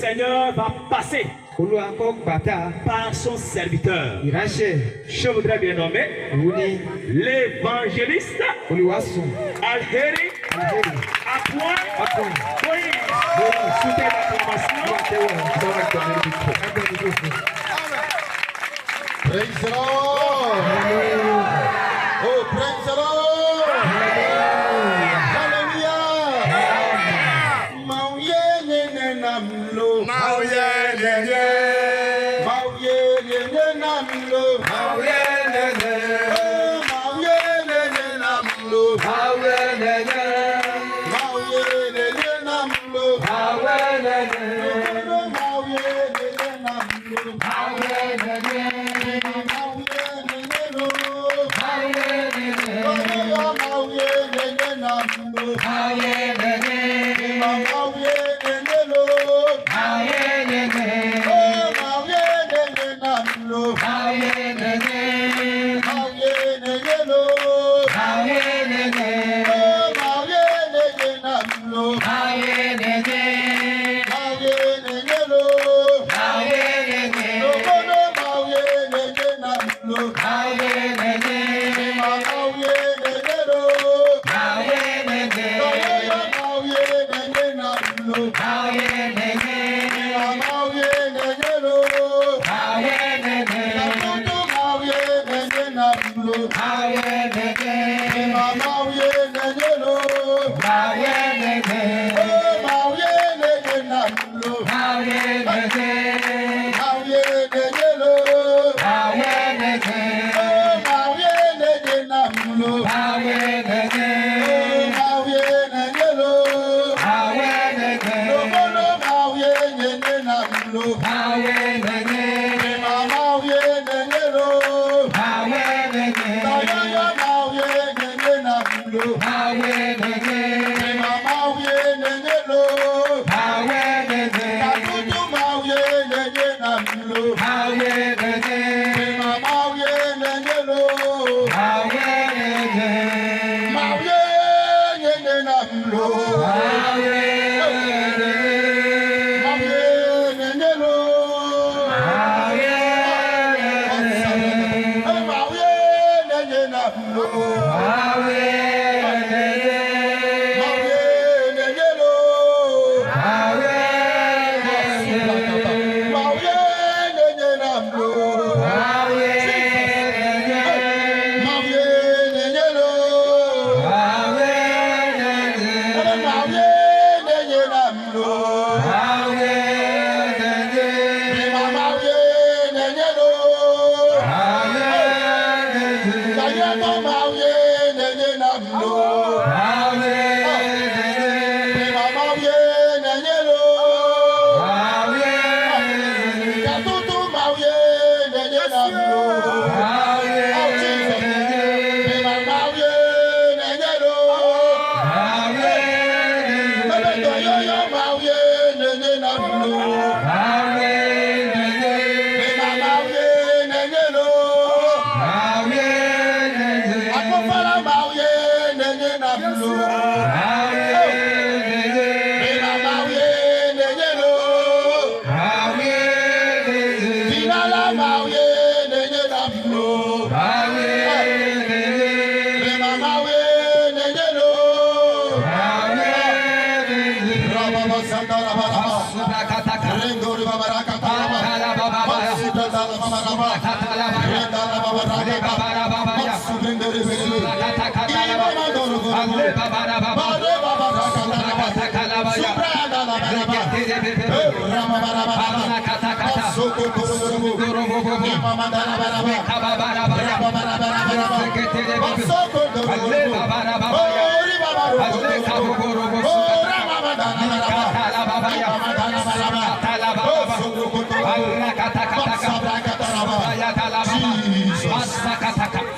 Seigneur va passer par son serviteur. Je voudrais bien nommer l'évangéliste Alheri Appoint. Sous l'acclamation. Praise the Lord. Oh, praise the Lord. Hallelujah. Mauye namlo.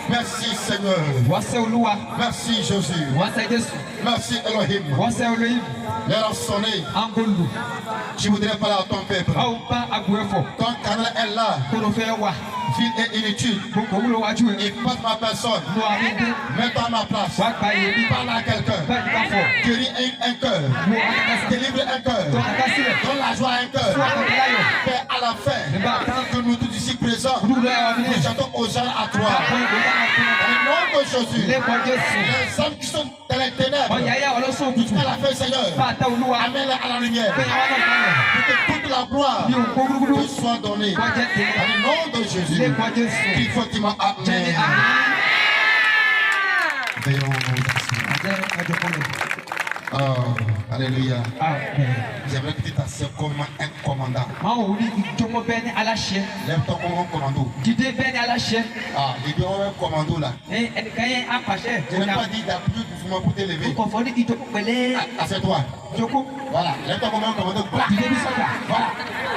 Merci Seigneur. Merci Jésus. Merci Elohim. L'heure a sonné. Je voudrais parler à ton peuple. Ton canal est là. Vil et inutile. Il porte ma personne. Mets-toi à ma place. Parle à quelqu'un. Guéris un cœur. Délivre un cœur. Donne la joie à un cœur. Père, à la fin, que nous tous ici présents, nous chantons aux gens à toi. Dans le nom de Jésus, les hommes qui sont dans les ténèbres, jusqu'à la fin, Seigneur, amène-les à la lumière. Pour que toute la gloire te soit donnée. Dans le nom de Jésus, qu'il faut qu'il m'a amené. Oh, alléluia. J'aimerais que tu t'assieds comme un commandant. Lève ton commando. Ah, il dit un commando là. Je n'ai pas dit d'appuyer pour te lever. Assieds-toi. Voilà, lève ton commando. Voilà.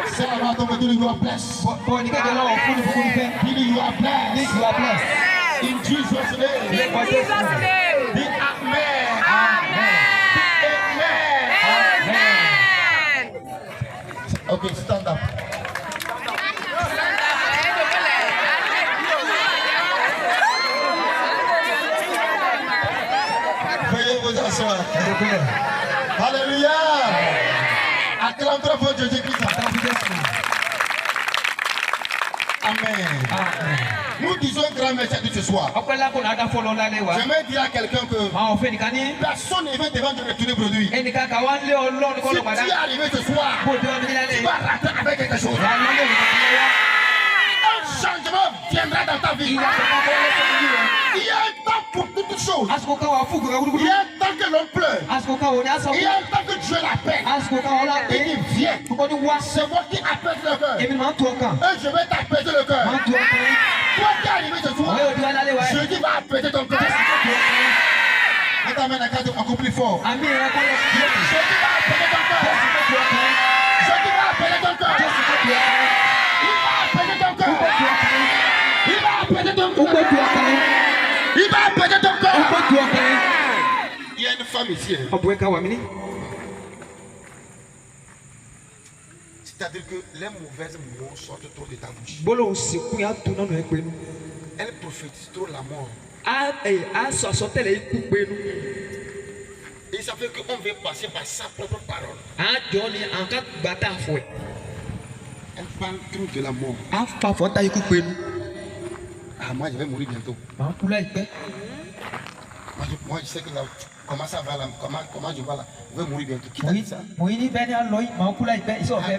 C'est la main de ton you are blessed. You are blessed. In Jesus' name. Be amen. Okay, stand up. Veuillez vous asseoir. Alléluia. Acclame très fort Jésus-Christ. Amen. Nous disons un grand message ce soir. J'aimerais dire à quelqu'un que personne ne va devant te retourner aujourd'hui. Si tu es arrivé ce soir, tu vas rentrer avec quelque chose. Un changement viendra dans ta vie. Il y a un temps pour toutes choses. Il y a un temps que l'on pleure. Il y a un temps que Dieu l'appelle. Et il vient. C'est moi qui apaise le cœur. Et je vais t'apaiser le cœur. Toi qui es arrivé ce soir, je dis va apaiser ton cœur. Mets ta main à carte encore plus fort. Je dis va apaiser ton cœur. Je dis va apaiser ton cœur. Il va apaiser ton cœur. Il va apaiser ton cœur. Il va apaiser ton cœur. Il y a une femme ici. C'est-à-dire que les mauvaises mots sortent trop de ta bouche. Elle prophétise trop la mort. Et ça fait qu'on veut passer par sa propre parole. Elle parle trop de la mort. Ah, moi je vais mourir bientôt. Moi je sais que là, comment ça va là, comment je vais là, je vais mourir bientôt. Qui t'a dit ça?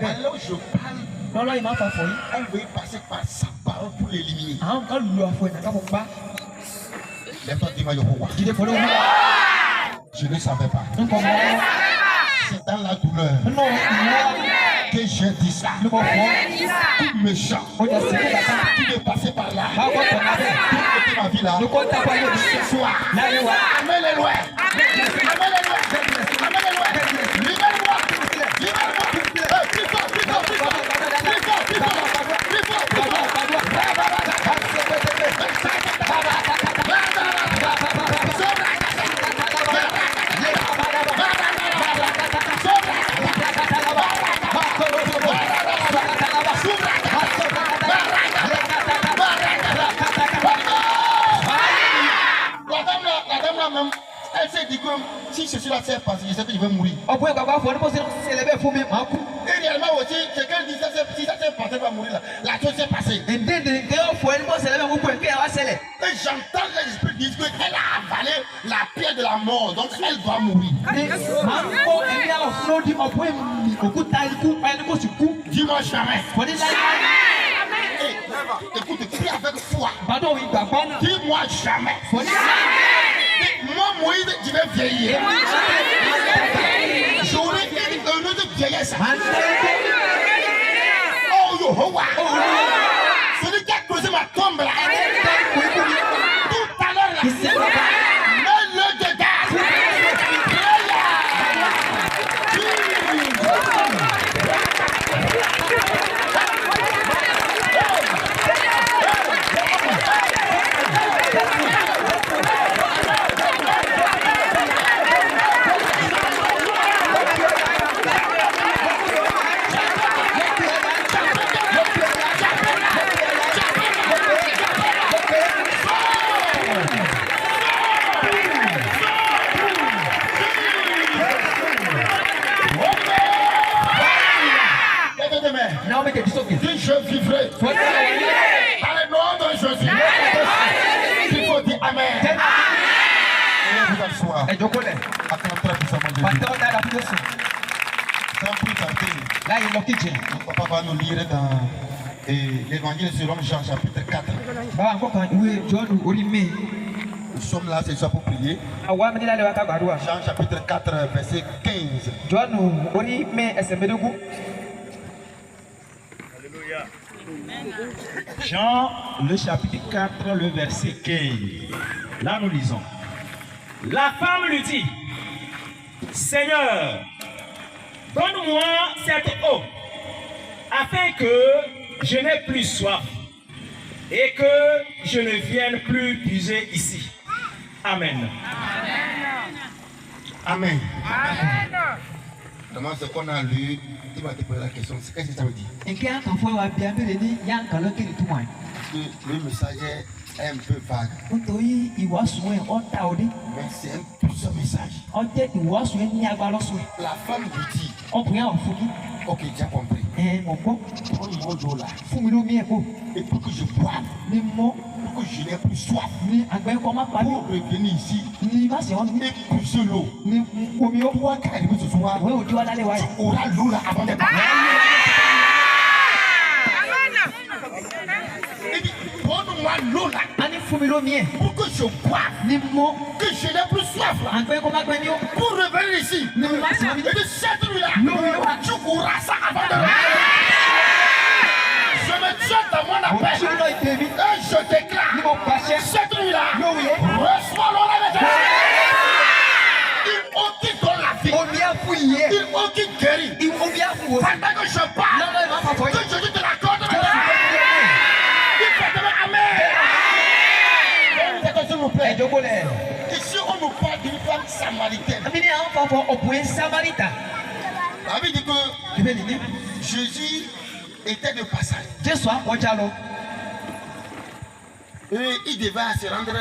Alors je parle, elle veut passer par sa parole pour l'éliminer. Lève-toi, dis-moi Yehovah. Je ne savais pas. C'est dans la douleur que j'ai dit ça. Tout méchant qui est passé par là, pour quitter ma vie là, ce soir, amène-les loin. Libère-moi. Elle s'est dit que si ceci là s'est passé, je sais que je vais mourir. Et réellement aussi, c'est qu'elle dit ça, si ça s'est passé, elle va mourir là. La chose s'est passée. Et j'entends l'esprit dire qu'elle a avalé la pierre de la mort, donc elle doit mourir. Dis-moi jamais. Écoute, prie avec foi. Dis-moi jamais. Moi, Moïse, je vais vieillir. J'aurai une autre vieillesse. Oh, Yehovah. Celui qui a creusé ma tombe là. Tout à l'heure là. Mets-le dedans. bien-aimé, dis je vivrai. Dans le nom de Jésus. Il faut dire Amen. Vous asseoir. Acclamez puissamment Jésus. Sans plus tarder, papa va nous lire dans l'évangile selon Jean chapitre 4. Nous sommes là ce soir pour prier. Jean chapitre 4 verset 15. Alléluia. Jean le chapitre 4 le verset 15. Là nous lisons. La femme lui dit, Seigneur, donne-moi cette eau, afin que je n'ai plus soif et que je ne vienne plus puiser ici. Amen. Amen. Amen. Comment ce qu'on a lu, il va te poser la question, qu'est-ce que ça veut dire? Le message est un peu vague. Mais c'est un puissant message. La femme lui dit, ok, j'ai compris. Prends-moi l'eau là. Et pour que je boive, pour que je n'ai plus soif, pour revenir ici et puiser l'eau. Toi qui arrives ce soir, tu auras l'eau là avant de partir. Donne-moi l'eau là pour que je boive, que je n'ai plus soif là, pour revenir ici et de cette nuit là, tu auras ça avant de revenir. Je me tiens dans mon appel et je déclare cette nuit là, reçois l'eau là maintenant. Il faut qu'il donne la vie, il faut qu'il guérit. Pendant que je parle, que Jésus te l'accorde maintenant. Ici, on nous parle d'une femme samaritaine. La Bible dit que Jésus était de passage. Et il devait se rendre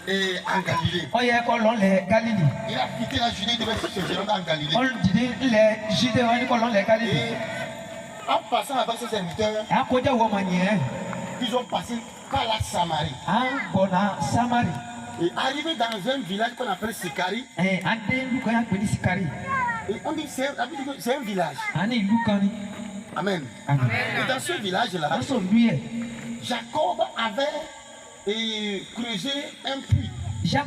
en Galilée. Il a quitté la Judée, il devait se rendre en Galilée. Et en passant avec ses serviteurs, ils ont passé par la Samarie. Et arrivé dans un village qu'on appelle Sicari. Et on dit c'est un village. Amen. Et dans ce village-là, Jacob avait creusé un puits. C'est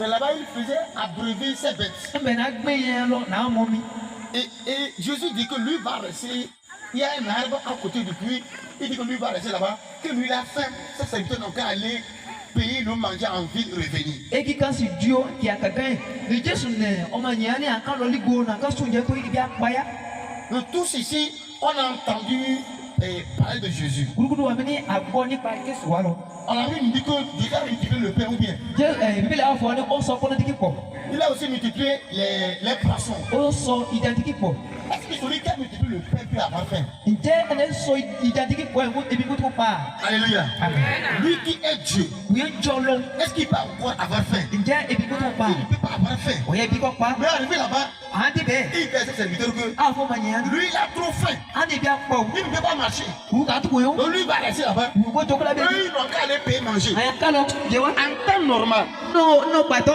là-bas qu'il faisait abreuver ses bêtes. Et Jésus dit que lui va rester. Il y a un arbre à côté du puits. Il dit que lui va rester là-bas. Que lui il a faim. Ses serviteurs n'ont qu'à aller payer le manger en ville et revenir. Nous tous ici, on a entendu parler de Jésus. On a vu nous dire que Dieu a multiplié le pain ou bien. Il a aussi multiplié les poissons. Est-ce qu'il faut dire qu'il a multiplié le pain puis avoir faim? Alléluia. Lui qui est Dieu, est-ce qu'il peut encore avoir faim? Il ne peut pas avoir faim. Mais arrivé là-bas, il dit à ses serviteurs que lui il a trop faim. Il ne peut pas marcher. Donc lui va rester là-bas. Eux ils n'ont qu'à aller payer manger. En temps normal,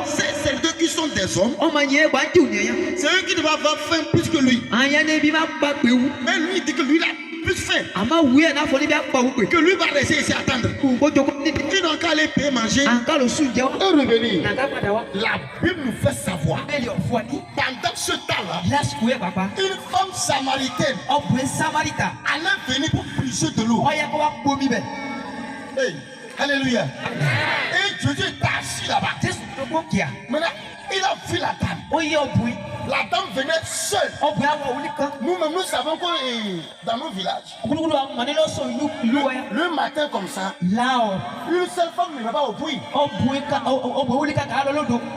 ces serviteurs qui sont des hommes, c'est eux qui doivent avoir faim plus que lui. Mais lui il dit que lui il a plus faim. Que lui va rester ici attendre. Ils n'ont qu'à aller payer manger et revenir. La Bible nous fait savoir pendant ce temps-là, une femme samaritaine allait venir pour puiser de l'eau. Hey, alléluia. Et Jésus est assis là-bas. Maintenant, il a vu la dame. La dame venait seule. Nous-mêmes, nous savons que dans nos villages, le matin comme ça, une seule femme ne va pas au puits.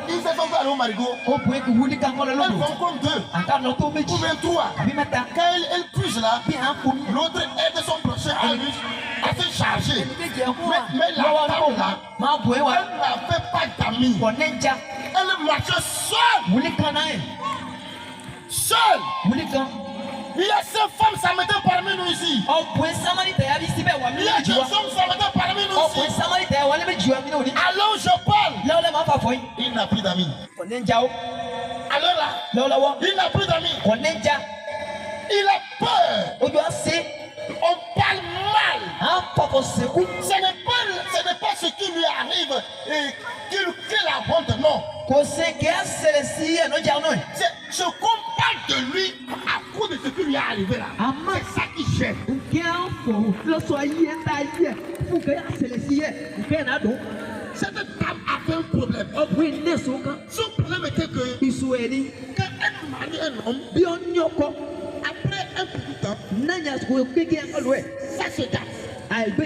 Une seule femme va aller au marigot. Elles vont comme deux ou bien trois. Quand elle puise là, l'autre aide son prochain à lui à se charger. Mais la dame là, elle n'avait pas d'amis. Elle marchait seule. Seul. Il Il y a ces femmes samaritaines parmi nous ici. Il y a des hommes samaritains parmi nous ici. Alors je parle. Il n'a plus d'amis. Alors là, il n'a plus d'amis. Il a peur. On parle mal. Ce n'est pas ce qui lui arrive et qui lui crée la honte, non. Je compare de lui à cause de ce qui lui est arrivé là. C'est ça qui gêne. Cette dame avait un problème. Son problème était que quand elle marie un homme, après un petit temps, ça se gâte. 5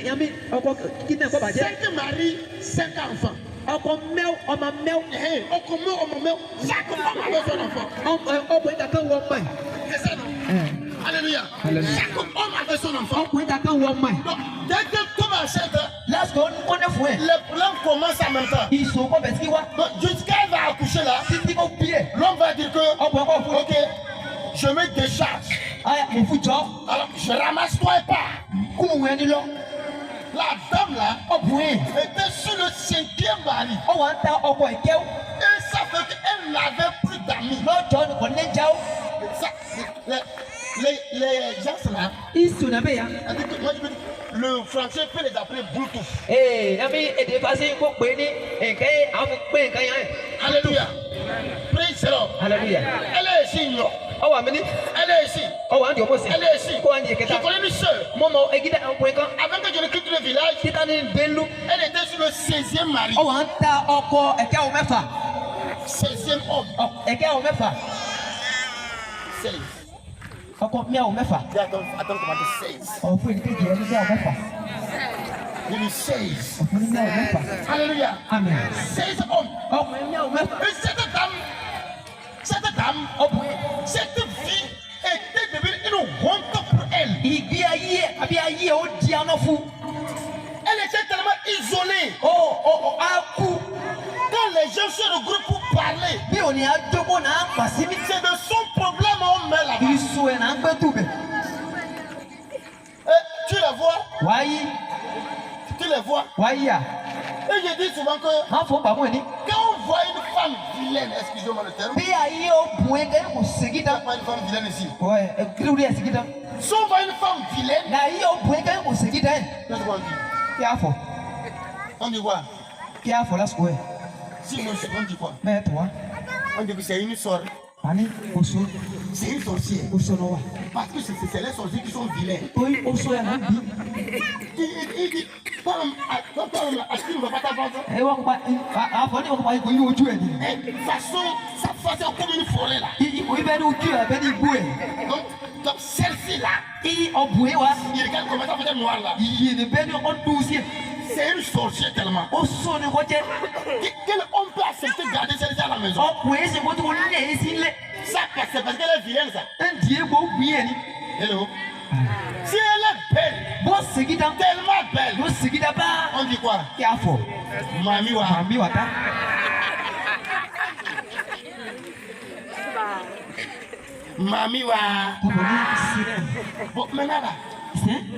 maris, 5 enfants. Chaque homme avait son enfant. C'est ça, non? Alléluia. Chaque homme avait son enfant. Donc, dès qu'elle tombe enceinte, les problèmes commencent en même temps. Donc, jusqu'à elle va accoucher là, l'homme va dire que, ok, je me décharge. Alors, je ramasse toi et pas. La dame là était sur le 5e mari. Et ça fait qu'elle n'avait plus d'amis. Les gens là, le français peut les appeler Bluetooth. Alléluia. Praise the Lord. Alléluia. Elle est ici, non? Elle est ici. Elle est ici. Je connais une soeur. Avant que je ne quitte le village, elle était sur le 16e mari. 16e homme. 16. Attends, comment dire 16? Il dit 16. Alléluia. Amen. 16 hommes. Et cette dame, cette vie était devenue une honte pour elle. Elle était tellement isolée. Quand les gens se regroupent pour parler, c'est de son problème on met là-bas. Tu la vois? Tu les vois? Et je dis souvent que quand on voit une femme vilaine, excusez-moi le terme, il n'y a pas une femme vilaine ici. Si on voit une femme vilaine, qu'est-ce qu'on dit? On dit quoi? Si on dit quoi? On dit que c'est une sorte. C'est une sorcière. Parce que c'est les sorciers qui sont vilains. Il dit, tu ne vas pas t'avancer. Sa face est comme une forêt là. Donc celle-ci là, il regarde comment ça fait noir là. C'est une sorcière tellement. Quel homme peut accepter de garder celle-ci à la maison? Ça, c'est parce qu'elle est vilaine ça. Hello. Si elle est belle, tellement belle, on dit quoi? Mamiwa. Mamiwa. Bon, maintenant là,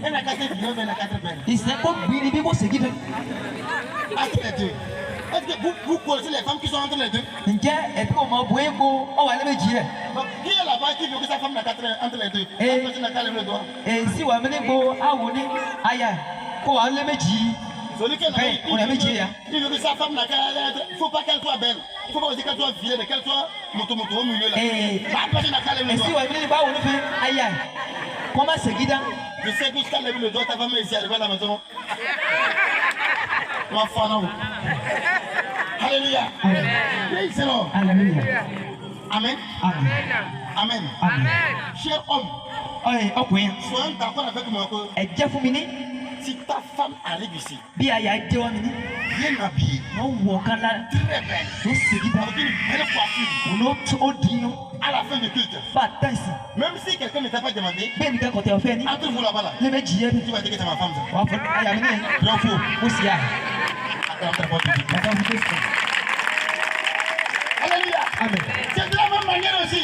elle a 4 vilaines, elle a 4 belles. Est-ce que vous connaissez les femmes qui sont entre les deux? Qui est là-bas qui veut que sa femme n'a 4 entre les deux? La personne n'a qu'à lever le doigt. Celui qui est là-bas, il veut que sa femme n'a qu'à être. Il ne faut pas qu'elle soit belle. Il ne faut pas aussi qu'elle soit vilaine, qu'elle soit moto au milieu là. La personne n'a qu'à lever le doigt. Je sais que jusqu'à lever le doigt, ta femme est ici, elle va à la maison. Alléluia. Praise the Lord. Amen. Amen. Amen. Cher homme, soyons d'accord avec moi que si ta femme arrive ici, bien habillée, très belle, avec une belle coiffure, à la fin du culte, même si quelqu'un ne t'a pas demandé, entre vous là-bas, tu vas dire que c'est ma femme. Alléluia. C'est de la même manière aussi.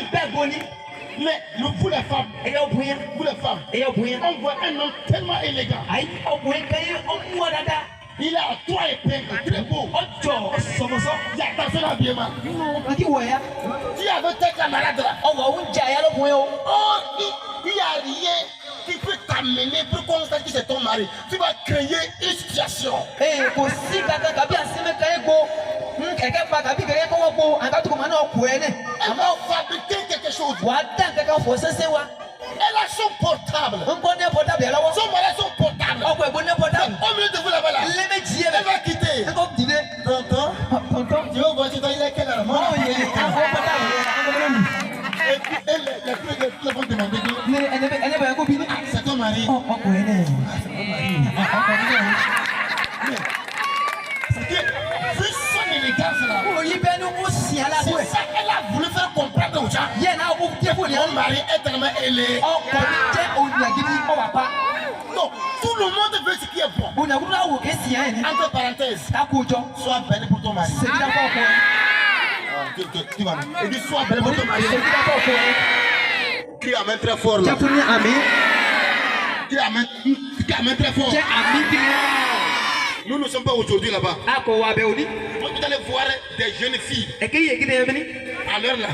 Mais pour les femmes, femme. On voit un homme tellement élégant. Il a 3 épingles, très beau. Il y a attention à l'habillement. Tu avais tes camarades là. Oh, il n'y a rien qui peut t'amener pour constater que c'est ton mari. Tu vas créer une situation. On va fabriquer quelque chose. Elle a son portable. Son mari a son portable. Au milieu de vous là-bas là. Elle va quitter. Tonton, tu vas voir, il a quelle heure? Les vont demander. C'est ton mari. Vu son élégance là. C'est ça qu'elle a voulu faire comprendre aux gens. Mon mari est tellement élégant. Non, tout le monde veut ce qui est bon. Entre parenthèses, sois belle pour ton mari. Tu vas et dis sois belle pour ton mari. Crie amen très fort là. Crie amen très fort. Nous ne sommes pas aujourd'hui là-bas. Vous allez voir des jeunes filles. À l'heure là,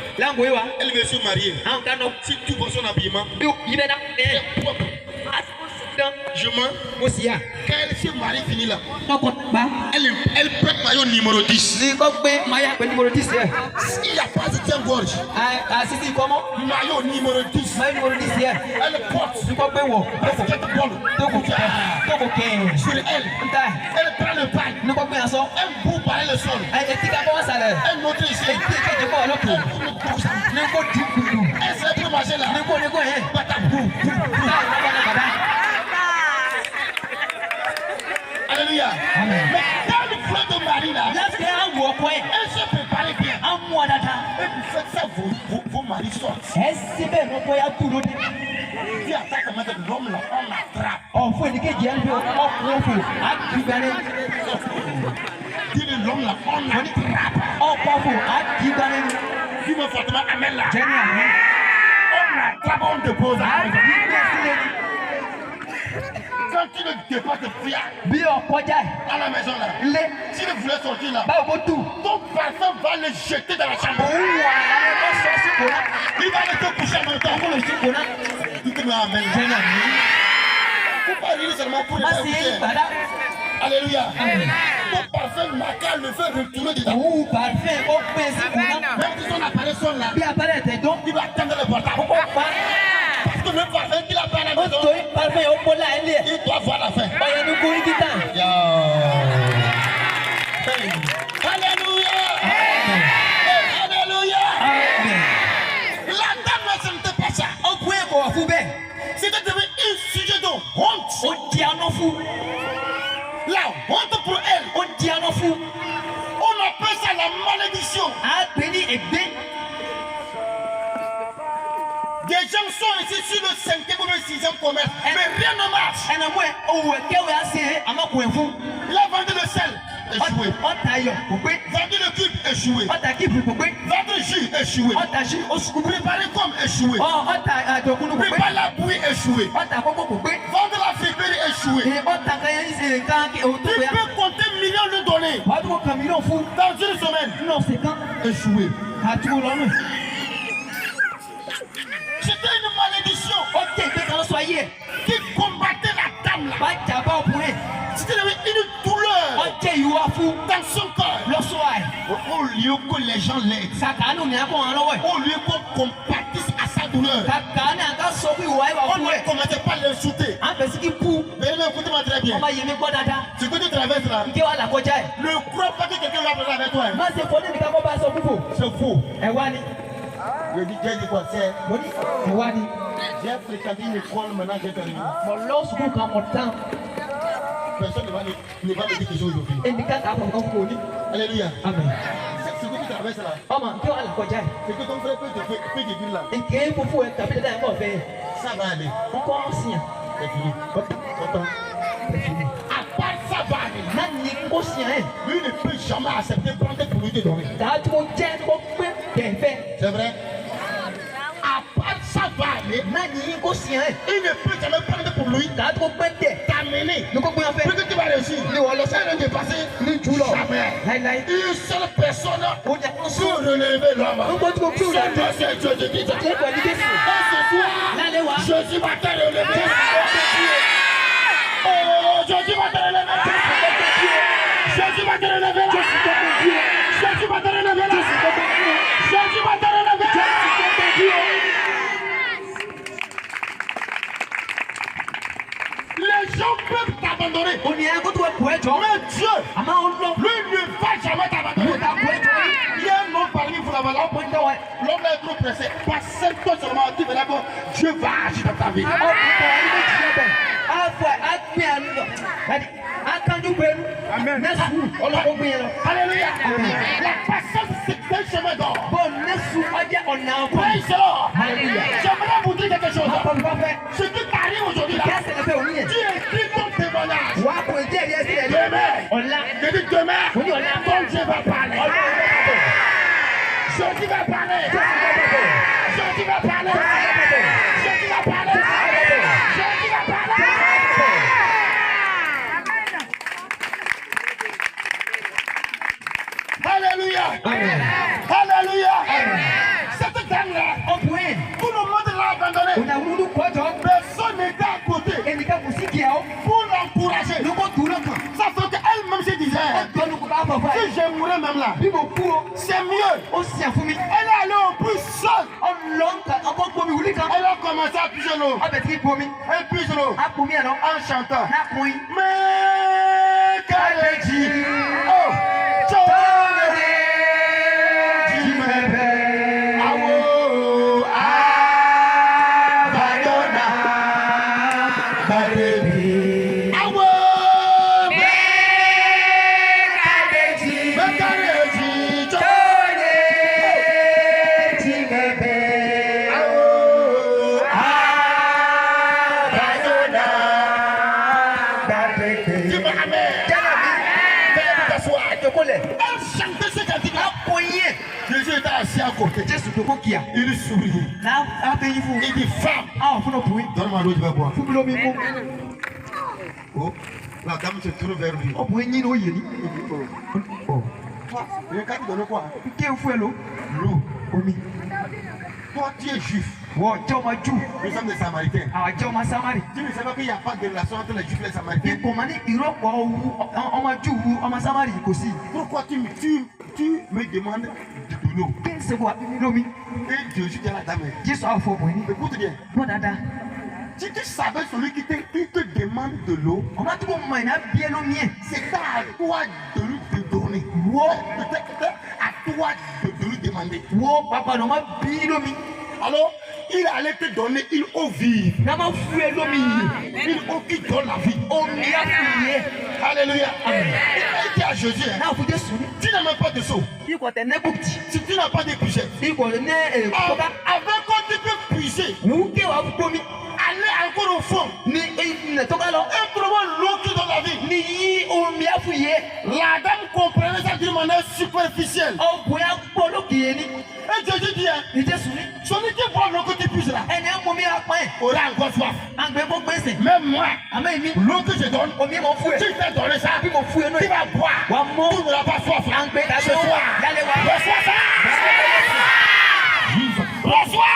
elle veut se marier. Si tu vois son habillement, je mens. Quand elle se marie finie là, elle prête maillot numéro 10. Il n'y a pas de tiens gorge. Maillot numéro 10. Elle porte basketball sur elle. Elle prend le pain. Elle boue par le sol. Elle monte ici. Elle s'est fait marcher là. Alléluia. Mais dans le flot de Marie là, elle se prépare bien. Et vous faites ça, vos maris sortent. Tu attaques maintenant l'homme là, on l'attrape. Dis l'homme là, on l'attrape. Dis-moi fortement, amen là. On l'attrape, on dépose. Quand tu le dépasses de à la maison là, si tu voulais sortir là, ton parfum va le jeter dans la chambre. Il va le te coucher en même temps. Dites-moi amen. Il ne faut pas rire seulement pour les faire. Alléluia. Ton parfum macal le fait retourner dedans. Même si son appareil sonne là, il va atteindre le portable. Parce que le parfum qu'il a pas à la maison, il doit voir la fin. Alléluia. Alléluia. La dame, ce n'était pas ça. C'était devenu un sujet de honte. La honte pour elle. On appelle ça la malédiction. Des gens sont ici sur le 5e ou le 6e commerce, mais rien ne marche. Il a vendu le sel, échoué. Vendu le cube, échoué. Vendu le jus, échoué. Préparer comme échoué. Préparer la bouillie, échoué. Vendre la fripérie, échoué. Tu peux compter millions de données. Dans une semaine, échoué. C'était une malédiction qui combattait la dame là. C'était une douleur dans son corps. Au lieu que les gens l'aident, au lieu qu'on compatisse à sa douleur, on ne commençait pas à l'insulter. Mais écoutez-moi très bien. Ce que tu traverses là, ne crois pas que quelqu'un va parler avec toi. C'est faux. Je dis, j'ai dit quoi? C'est j'ai fréquenté une école, maintenant j'ai terminé. Personne ne va me dire quelque chose aujourd'hui. Alléluia. Amen. Ce que tu traverses là, c'est que ton frère peut te dire là. Ça va aller. C'est fini. C'est fini. À part ça va aller. Lui ne peut jamais accepter de prendre pour lui te donner. C'est vrai. À part ça va aller. Il ne peut jamais prendre pour lui. T'amener. Pour que tu vas réussir. Ça ne dépasser jamais. Une seule personne pour relever l'homme. C'est Jésus-Christ. Jésus va te relever. Oh, Jésus va te relever. Jésus va te relever. Jésus va te relever. Jésus va te relever. Les gens peuvent t'abandonner. Mais Dieu, lui ne va jamais t'abandonner. Il y a un homme parmi vous là-bas. L'homme est trop pressé. Passe-toi seulement. Tu verras que Dieu va agir dans ta vie. Amen. Alléluia. La patience, c'est un chemin d'or. Praise the Lord. J'aimerais vous dire quelque chose. Ce qui t'arrive aujourd'hui là, tu écris ton témoignage. Demain, ton Dieu va parler. Jésus va parler. Jésus va parler. Jésus va parler. Jésus va parler. Alléluia. Alléluia. Cette dame-là, tout le monde l'a abandonné. Personne n'était à côté pour l'encourager. Ça fait qu'elle-même se disait, si je mourrais même là, c'est mieux. Elle est allée au plus seule. Elle a commencé à puiser l'eau. Elle puise l'eau en chantant. Mais qu'elle dit, oh, il sourit. Il dit femme. Donne-moi l'eau, je vais boire. Oh, la dame se tourne vers lui. L'eau. Toi, tu es juif. Nous sommes des Samaritains. Tu ne sais pas qu'il n'y a pas de relation entre les juifs et les Samaritains. Pourquoi tu me demandes de l'eau? Et Jésus dit à la dame, écoute bien. Si tu savais celui qui te demande de l'eau, c'est à toi de lui donner. Peut-être à toi de lui demander. Alors, il allait te donner une eau vive. Une eau qui donne la vie. Alléluia. Il dit à Jésus, tu n'as même pas de seau. Si tu n'as pas de puisette, avec quoi tu peux puiser, aller encore au fond et trouver l'eau qui donne la vie. La dame comprenait ça d'une manière superficielle. Et Jésus dit, celui qui voit l'eau que tu puisses là aura encore soif. Même moi, l'eau que je donne, tu t'es donné ça, tu vas boire, tu n'auras pas soif. Ce soir, reçois ça. Reçois.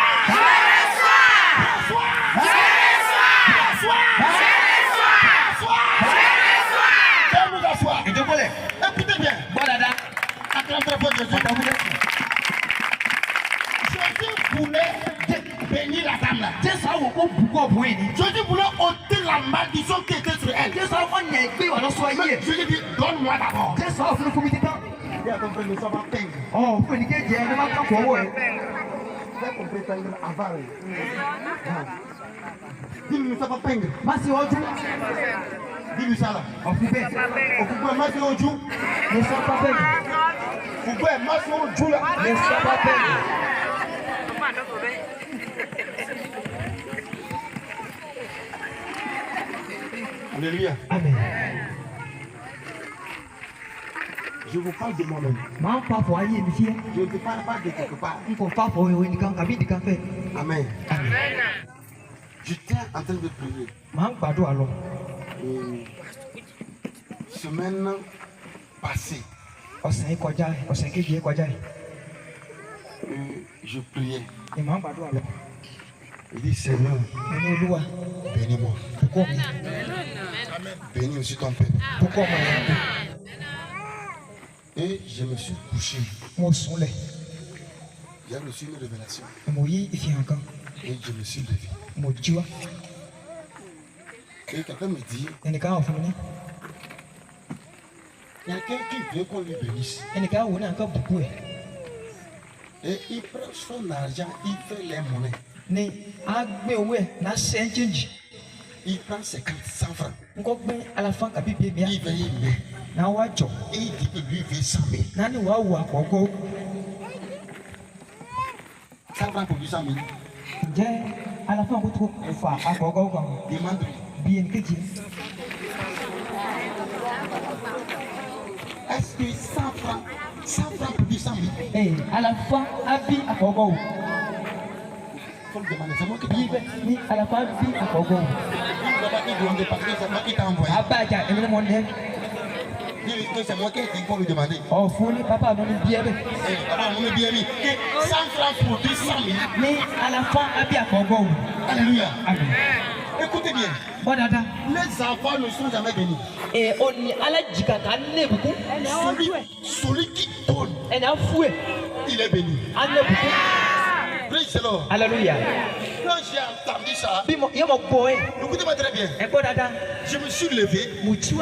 Écoutez bien. Jésus voulait bénir la dame là. Jésus voulait ôter la malédiction qui était sur elle. Jésus dit, donne-moi d'abord. Dis, nous sommes en peine. Dis-lui ça là. Vous pouvez mettre au jour. Vous pouvez mettre au jour là. Alléluia. Amen. Je vous parle de moi-même. Je ne te parle pas de quelque part. Amen. J'étais en train de prier. Semaine passée. Je priais. Il dit Seigneur, bénis-moi. Bénis aussi ton peuple. Et je me suis couché. J'ai reçu une révélation. Et je me suis levé. Et quelqu'un me dit, il y a quelqu'un qui veut qu'on lui bénisse. Et il prend son argent, il fait les monnaies. Il prend 100 francs. Il veut y mettre. Et il dit que lui veut 100 000. 100 francs pour lui 100 000. Demande-lui. Est-ce que 100 francs pour lui 100 000? À la fin, Il faut le demander, c'est moi qui t'ai envoyé. à la fin, Il doit parce que c'est moi qui t'ai envoyé. Dis que c'est moi qui t'ai pour lui demander. Oh, folie, papa, mon bien. Papa, mon bien, 100 francs pour lui 100 000. Mais à la fin, Alléluia. Amen. Écoutez bien. Les enfants ne sont jamais bénis. Et on y a la jikaka ne beaucoup. Celui qui donne, il est béni. Praise the Lord. Alléluia. Quand j'ai entendu ça, écoutez-moi très bien. Je me suis levé et je suis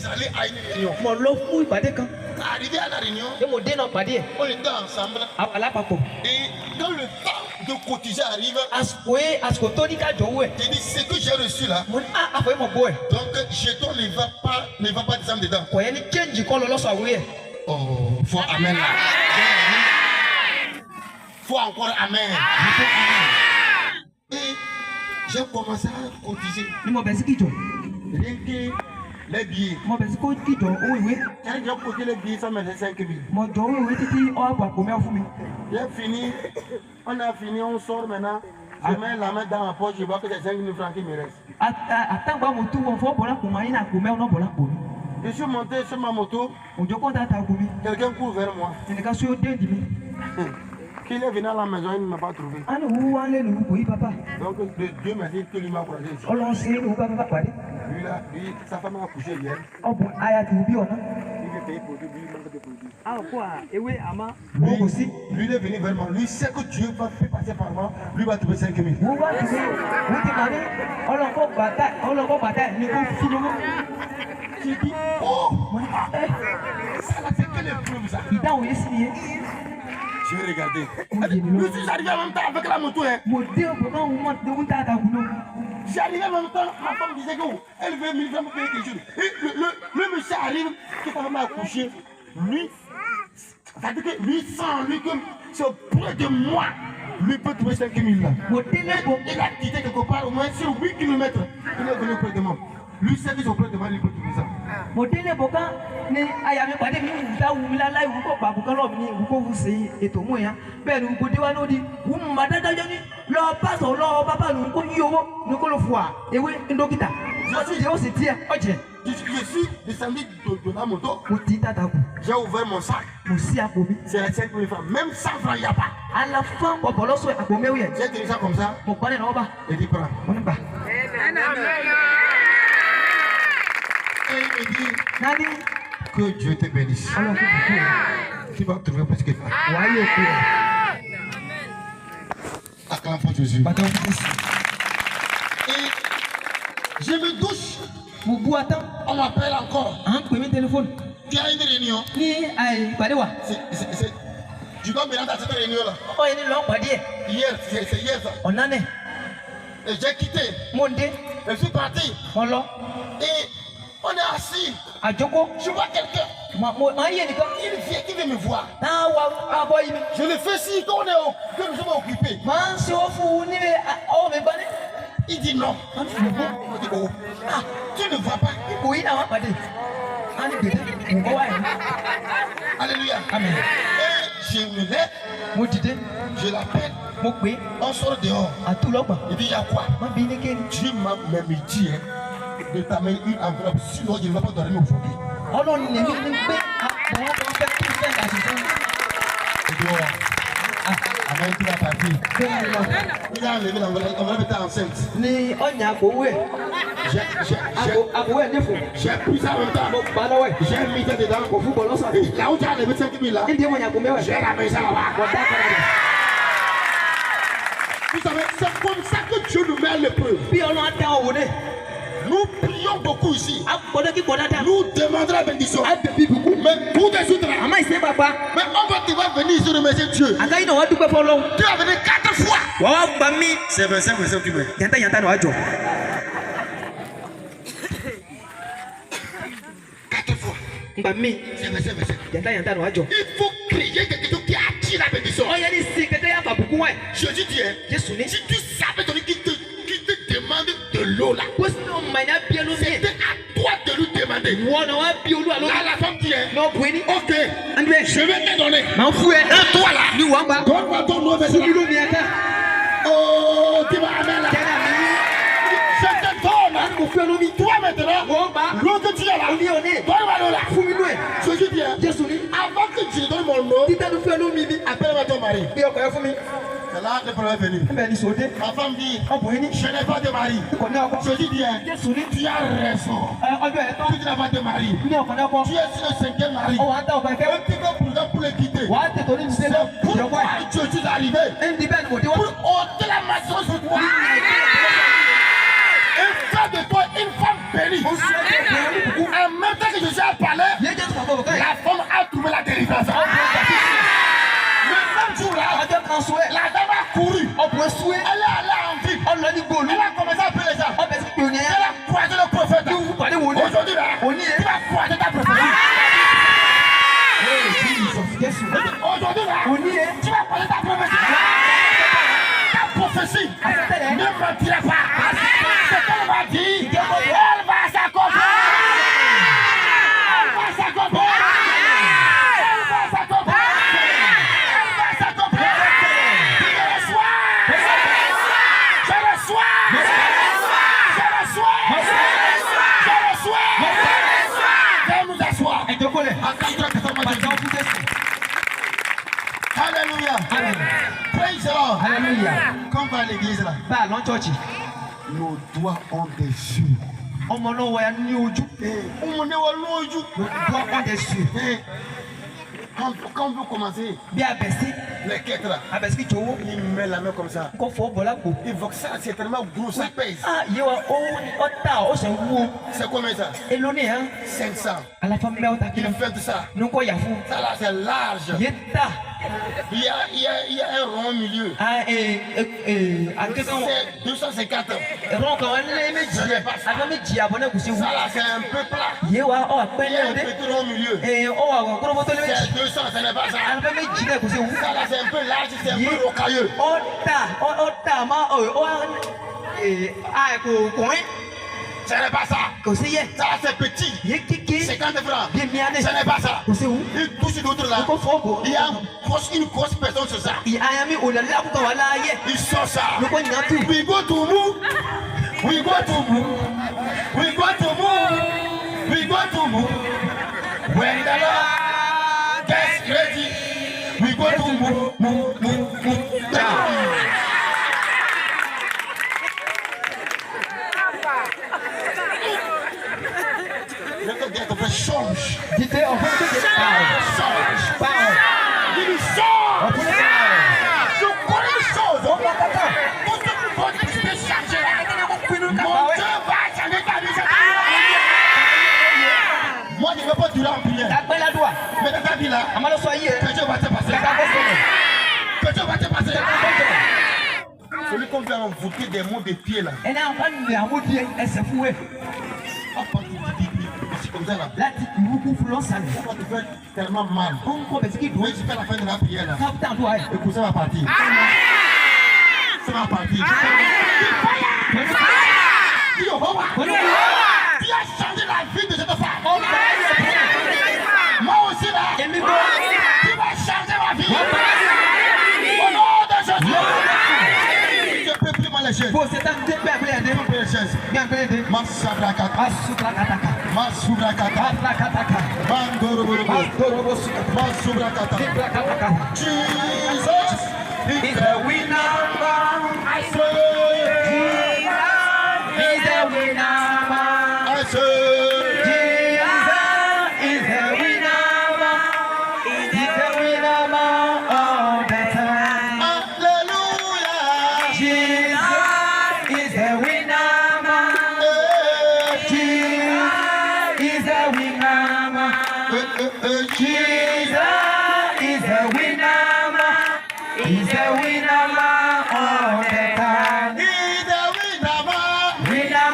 allé à une réunion. Arrivé à la réunion, on était ensemble. Et quand le temps de cotiser arrive, il dit ce que j'ai reçu là. Donc jeton ne va pas descendre dedans. Oh, faut amen là. Faut encore amen. Et j'ai commencé à cotiser. Rien que les billets. J'ai cotisé les billets, ça me fait 5 000. J'ai fini, on a fini, on sort maintenant. Je mets la main dans ma poche, je vois que c'est 5 000 francs qui me restent. Je suis monté sur ma moto. Quelqu'un court vers moi. Qu'il est venu à la maison, il ne m'a pas trouvé. Donc Dieu m'a dit que lui m'a croisé ici. Lui là, sa femme a accouché hier. Il veut payer pour lui, il manque de produits. Lui il est venu vers moi. Lui sait que Dieu va faire passer par moi. Lui va trouver 5 000. J'ai dit, oh, ça n'a fait que les preuves ça. Je vais regarder. Lui, je suis arrivé en même temps avec la moto. J'ai arrivé en même temps, ma femme disait qu'elle veut 1000 francs pour payer quelque chose. Et le monsieur arrive, qui est vraiment accouché. Lui, ça veut dire que lui sent, lui, comme c'est auprès de moi. Lui peut trouver 5 000 là. Il a quitté quelque part, au moins sur 8 km. Il est venu auprès de moi. Lui sait que c'est auprès de moi, il peut trouver ça. Je suis descendu de la moto. J'ai ouvert mon sac. C'est 5 000 francs. Même 100 francs, il n'y a pas. J'ai tiré ça comme ça. Et dit prends. Et il me dit que Dieu te bénisse. Tu vas trouver presque ça. Acclame pour Jésus. Et je me douche. On m'appelle encore. Tu as une réunion. Tu dois me rendre à cette réunion là. Hier, c'est hier ça. Et j'ai quitté. Je suis parti. Et on est assis. Je vois quelqu'un. Il vient, qui veut me voir. Je le fais si qu'on est que nous sommes occupés. Il dit non. Je dis, oh. Ah, tu ne vois pas. Alléluia. Amen. Et je me lève. Je l'appelle. On sort dehors. Il dit, il y a quoi? Dieu m'a même dit de t'amener une enveloppe, sinon je ne vais pas dormir aujourd'hui. Avant qu'il a parti, il a enlevé l'enveloppe était enceinte. J'ai pris ça en même temps. J'ai mis ça dedans. Là où tu as enlevé 5 000 là, j'ai ramené ça là-bas. Vous savez, c'est comme ça que Dieu nous met à l'épreuve. Nous prions beaucoup ici. Nous demandons la bénédiction. Mais pour des autres, mais on va venir ici remercier Dieu. Dieu a venu 4 fois. C'est 25 que tu mets. 4 fois. C'est 25. Il faut crier quelque chose qui attire la bénédiction. Je dis, si tu savais donner qui te demande de l'eau là, c'était à toi de lui demander. Là, la femme dit, ok, je vais te donner. Et toi là, donne-moi ton nom. Oh, tu vas amener là. Je te donne. Toi maintenant, l'eau que tu as là, donne-moi l'eau là. Je dis, avant que je donne mon nom, appelle-moi ton mari. C'est là que le problème est venu. Ma femme dit, je n'ai pas de mari. Je dis bien, tu as raison. Tu n'as pas de mari. Tu es sur le 5e mari. Un petit peu prudent pour les quitter. C'est pourquoi je suis arrivé. Pour ôter la maison sur toi. Et faire de toi une femme bénie. En même temps que je suis à parler, la femme a trouvé la délivrance. La dame a couru. Elle est allée en ville. Elle a commencé à appeler les gens. Elle a croisé le prophète. Aujourd'hui, tu vas croiser ta prophète. Aujourd'hui, tu vas croiser ta prophétie. Ta prophétie ne mentira pas. Ce qu'elle m'a dit, elle va s'accomplir. Elle va s'accomplir. Alléluia. Praise the Lord. Alléluia. Quand on va à l'église là, nos doigts ont des yeux. Nos doigts ont des yeux. Quand on veut commencer les quêtes là, il met la main comme ça. Il voit que ça c'est tellement gros, ça pèse. C'est combien ça? 500. Il fait de ça. Ça là c'est large. Il y a un rond au milieu. C'est 250. Ça là c'est un peu plat. Il y a un petit rond au milieu. C'est 200, ce n'est pas ça. Ça là c'est un peu large, c'est un peu rocailleux. Ce n'est pas ça. Ça c'est petit. 50 francs. Ce n'est pas ça. Il touche d'autres là. Il y a une grosse personne sur ça. Il sort ça. We go to move. We go to move. We go to move. We go to move. When the Lord gets ready, we go to move. Down. Change. Dites en fait que Change. Il change. Je connais les choses. Pour que votre vie peut changer. Mon Dieu va changer ta vie. Moi, je ne veux pas durer en prière. Mais dans ta vie là, que Dieu va te passer. Que Dieu va te passer. Celui qu'on veut envoûter des mots de pied là. Comme ça là. Ça te fait tellement mal. Oui, tu fais la fin de la prière là. Écoute, ça va partir. Ça va partir. Tu as changé la vie de cette femme. Moi aussi là. Tu vas changer ma vie. Au nom de Jésus. Jésus. Masabrakata. Masubrakata. Mandorobo. Masubrakata. Jesus is the winner. I say, Jesus is the winner. I say, Jesus is the winner. He's the winner all the time. Hallelujah. Jesus is the winner. Jesus is the winner. Jesus is the winner. He's the winner all the time. He's the winner. Winner.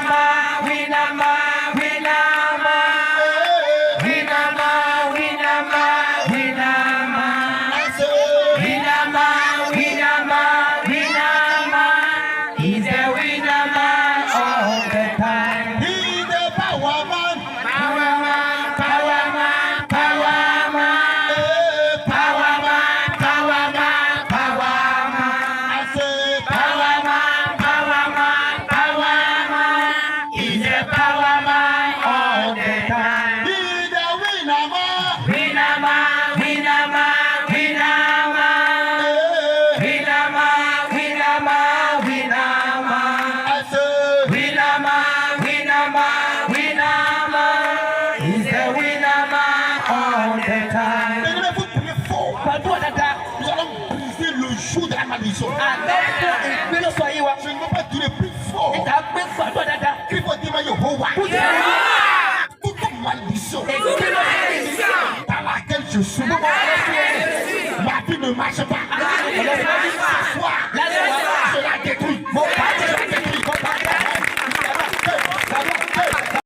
He's the winner all the time. He's the power man. Power man. I say power man. He's the power man all the time. He's the winner man. Winner man. I say winner man. He's the winner man all the time. Vous priez fort. Nous allons briser le joug de la malédiction. Je ne veux pas durer plus fort. Qu'il faut dire Yehovah. Toute malédiction dans laquelle je suis, ma vie ne marche pas. Ce soir, je la détruis.